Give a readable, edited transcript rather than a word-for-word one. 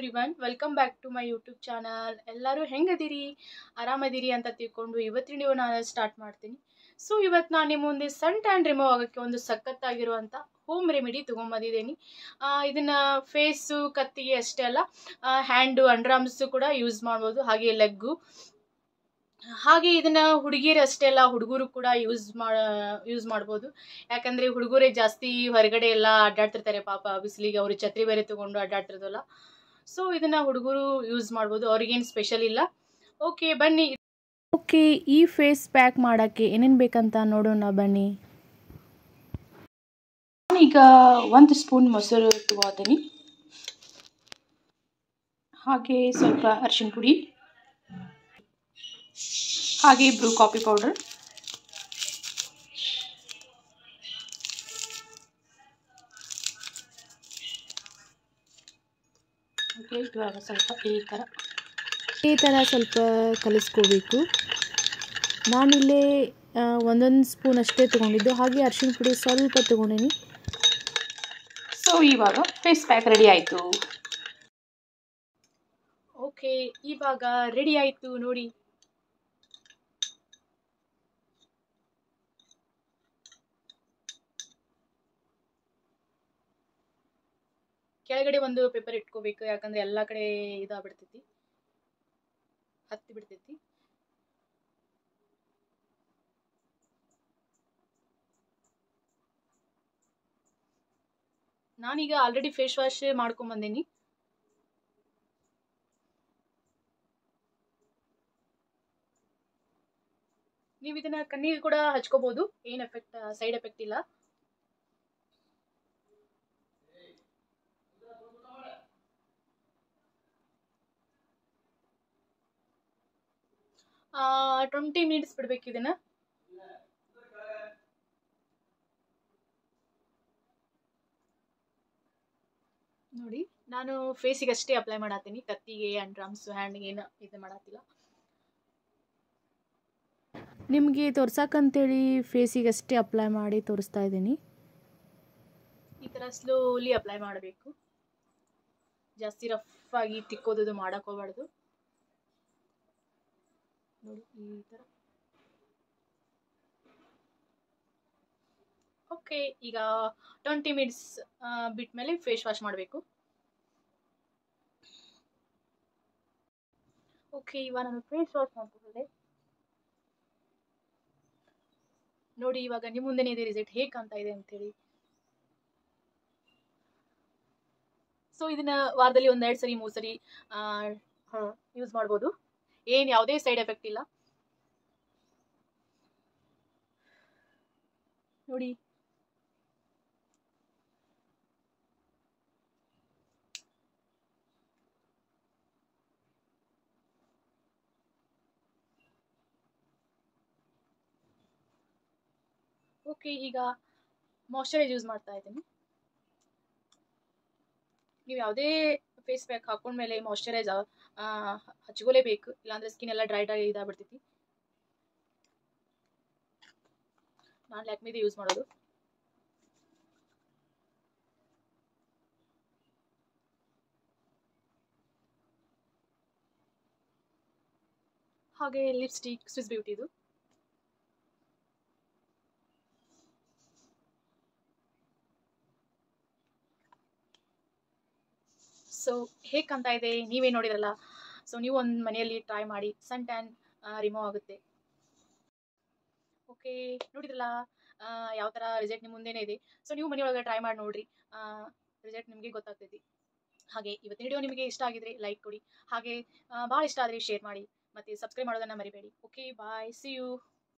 Everyone, welcome back to my YouTube channel. ಎಲ್ಲರೂ ಹೆಂಗದಿರಿ, ಆರಾಮದಿರಿ ಅಂತ ತಿಳ್ಕೊಂಡು ಇವತ್ತಿನ ವಿಡಿಯೋ ನಾನು ಸ್ಟಾರ್ಟ್ ಮಾಡ್ತೀನಿ. ಸೊ ಇವತ್ತು ನಾನು ನಿಮ್ಮ ಮುಂದೆ ಸನ್ ಟ್ಯಾನ್ ರಿಮೂವ್ ಆಗೋಕ್ಕೆ ಒಂದು ಸಖತ್ತಾಗಿರುವಂಥ ಹೋಮ್ ರೆಮಿಡಿ ತೊಗೊಂಬಂದಿದ್ದೀನಿ. ಇದನ್ನ ಫೇಸು ಕತ್ತಿಗೆ ಅಷ್ಟೇ ಅಲ್ಲ, ಹ್ಯಾಂಡು ಅಂಡರ್ ಆರ್ಮ್ಸು ಕೂಡ ಯೂಸ್ ಮಾಡ್ಬೋದು, ಹಾಗೆ ಲೆಗ್ಗು. ಹಾಗೆ ಇದನ್ನ ಹುಡುಗಿಯರು ಅಷ್ಟೇ ಅಲ್ಲ, ಹುಡುಗರು ಕೂಡ ಯೂಸ್ ಮಾಡ್ಬೋದು. ಯಾಕಂದ್ರೆ ಹುಡುಗರೇ ಜಾಸ್ತಿ ಹೊರಗಡೆ ಎಲ್ಲ ಅಡ್ಡಾಡ್ತಿರ್ತಾರೆ ಪಾಪ ಬಿಸಿಲಿಗೆ, ಅವರು ಛತ್ರಿ ಬೇರೆ ತಗೊಂಡು ಅಡ್ಡಾಡ್ತಿರೋದಲ್ಲ. ಸೊ ಇದನ್ನ ಹುಡುಗರು ಯೂಸ್ ಮಾಡ್ಬೋದು, ಅವ್ರಿಗೇನು ಸ್ಪೆಷಲ್ ಇಲ್ಲ. ಓಕೆ ಬನ್ನಿ. ಓಕೆ, ಈ ಫೇಸ್ ಪ್ಯಾಕ್ ಮಾಡೋಕ್ಕೆ ಏನೇನು ಬೇಕಂತ ನೋಡೋಣ ಬನ್ನಿ. ನಾನೀಗ 1 ಸ್ಪೂನ್ ಮೊಸರು ತಗೋತೀನಿ, ಹಾಗೆ ಸ್ವಲ್ಪ ಅರಿಶಿನ ಪುಡಿ, ಹಾಗೆ ಬ್ರೂ ಕಾಫಿ ಪೌಡರ್, ಓಕೆ ಇವಾಗ ಸ್ವಲ್ಪ ಈ ಥರ ಸ್ವಲ್ಪ ಕಲಿಸ್ಕೋಬೇಕು. ನಾನಿಲ್ಲೇ ಒಂದೊಂದು ಸ್ಪೂನ್ ಅಷ್ಟೇ ತೊಗೊಂಡಿದ್ದು, ಹಾಗೆ ಅರಿಶಿನ ಪುಡಿ ಸ್ವಲ್ಪ ತೊಗೊಂಡಿನಿ. ಸೊ ಇವಾಗ ಫೇಸ್ ಪ್ಯಾಕ್ ರೆಡಿ ಆಯಿತು. ಓಕೆ, ಇವಾಗ ರೆಡಿ ಆಯಿತು ನೋಡಿ. ಕೆಳಗಡೆ ಒಂದು ಪೇಪರ್ ಇಟ್ಕೋಬೇಕು, ಯಾಕಂದ್ರೆ ಎಲ್ಲ ಕಡೆ ಇದಾಗ್ಬಿಡ್ತೈತಿ, ಹತ್ತಿ ಬಿಡ್ತೈತಿ. ನಾನೀಗ ಆಲ್ರೆಡಿ ಫೇಸ್ ವಾಶ್ ಮಾಡ್ಕೊಂಬಂದೀನಿ. ನೀವು ಇದನ್ನ ಕಣ್ಣಿಗೆ ಕೂಡ ಹಚ್ಕೋಬಹುದು, ಏನ್ ಸೈಡ್ ಎಫೆಕ್ಟ್ ಇಲ್ಲ. ಆ 20 ಮಿನಿಟ್ಸ್ ಬಿಡ್ಬೇಕು ಇದನ್ನ. ನೋಡಿ, ನಾನು ಫೇಸಿಗೆ ಅಷ್ಟೇ ಅಪ್ಲೈ ಮಾಡತ್ತೀನಿ, ಕತ್ತಿಗೆ ಅಂಡರ್ ಆರ್ಮ್ಸ್ ಹ್ಯಾಂಡ್ಗೆ ಏನು ಇದು ಮಾಡತ್ತಿಲ್ಲ. ನಿಮಗೆ ತೋರ್ಸಕ್ಕಂತೇಳಿ ಫೇಸಿಗೆ ಅಷ್ಟೇ ಅಪ್ಲೈ ಮಾಡಿ ತೋರಿಸ್ತಾ ಇದ್ದೀನಿ. ಈ ಥರ ಸ್ಲೋಲಿ ಅಪ್ಲೈ ಮಾಡಬೇಕು, ಜಾಸ್ತಿ ರಫ್ ಆಗಿ ತಿಕ್ಕೋದು ಮಾಡಕ್ ಹೋಗ್ಬಾರ್ದು. ನೋಡಿ ಈ ಥರ. ಓಕೆ, ಈಗ 20 ಮಿನಿಟ್ಸ್ ಬಿಟ್ಮೇಲೆ ಫೇಸ್ ವಾಶ್ ಮಾಡಬೇಕು. ಓಕೆ, ಇವಾಗ ನಾನು ಫೇಸ್ ವಾಶ್ ಮಾಡ್ತಿದ್ದೆ. ನೋಡಿ ಇವಾಗ ನಿಮ್ಮ ಮುಂದೆನೇ ಇದೆ ರಿಸಲ್ಟ್ ಹೇಗೆ ಕಾಣ್ತಾ ಇದೆ ಅಂತೇಳಿ. ಸೊ ಇದನ್ನ ವಾರದಲ್ಲಿ 1-2 ಸರಿ 3 ಸರಿ ಯೂಸ್ ಮಾಡ್ಬೋದು, ಏನು ಯಾವುದೇ ಸೈಡ್ ಎಫೆಕ್ಟ್ ಇಲ್ಲ. ನೋಡಿ ಓಕೆ, ಈಗ ಮಾಯ್ಶ್ಚರೈಸ್ ಯೂಸ್ ಮಾಡ್ತಾ ಇದ್ದೀನಿ. ನೀವು ಯಾವುದೇ ಫೇಸ್ ಪ್ಯಾಕ್ ಹಾಕೊಂಡ್ಮೇಲೆ ಮಾಯ್ಶ್ಚರೈಸ್ ಹಚ್ಕೋಲೇಬೇಕು, ಇಲ್ಲಾಂದ್ರೆ ಸ್ಕಿನ್ ಎಲ್ಲ ಡ್ರೈ ಇದಾಗ್ಬಿಡ್ತೈತಿ. ನಾನು ಲ್ಯಾಕ್ಮಿದೆ ಯೂಸ್ ಮಾಡೋದು. ಹಾಗೆ ಲಿಪ್ಸ್ಟಿಕ್ ಸ್ವಿಸ್ ಬ್ಯೂಟಿದು. ಸೊ ಹೇಗೆ ಕಾಣ್ತಾ ಇದೆ ನೀವೇ ನೋಡಿರಲ್ಲ. ಸೊ ನೀವು ಒಂದು ಮನೆಯಲ್ಲಿ ಟ್ರೈ ಮಾಡಿ, ಸನ್ ಟ್ಯಾನ್ ರಿಮೂವ್ ಆಗುತ್ತೆ. ಓಕೆ, ನೋಡಿದ್ರಲ್ಲ ಯಾವ ಥರ ರಿಸಲ್ಟ್ ನಿಮ್ಮ ಮುಂದೆನೇ ಇದೆ. ಸೊ ನೀವು ಮನೆಯೊಳಗೆ ಟ್ರೈ ಮಾಡಿ ನೋಡ್ರಿ, ರಿಸಲ್ಟ್ ನಿಮಗೆ ಗೊತ್ತಾಗ್ತೈತಿ. ಹಾಗೆ ಇವತ್ತಿನ ವಿಡಿಯೋ ನಿಮಗೆ ಇಷ್ಟ ಆಗಿದ್ರೆ ಲೈಕ್ ಕೊಡಿ, ಹಾಗೆ ಭಾಳ ಇಷ್ಟ ಆದರೆ ಶೇರ್ ಮಾಡಿ, ಮತ್ತು ಸಬ್ಸ್ಕ್ರೈಬ್ ಮಾಡೋದನ್ನು ಮರಿಬೇಡಿ. Okay bye, see you.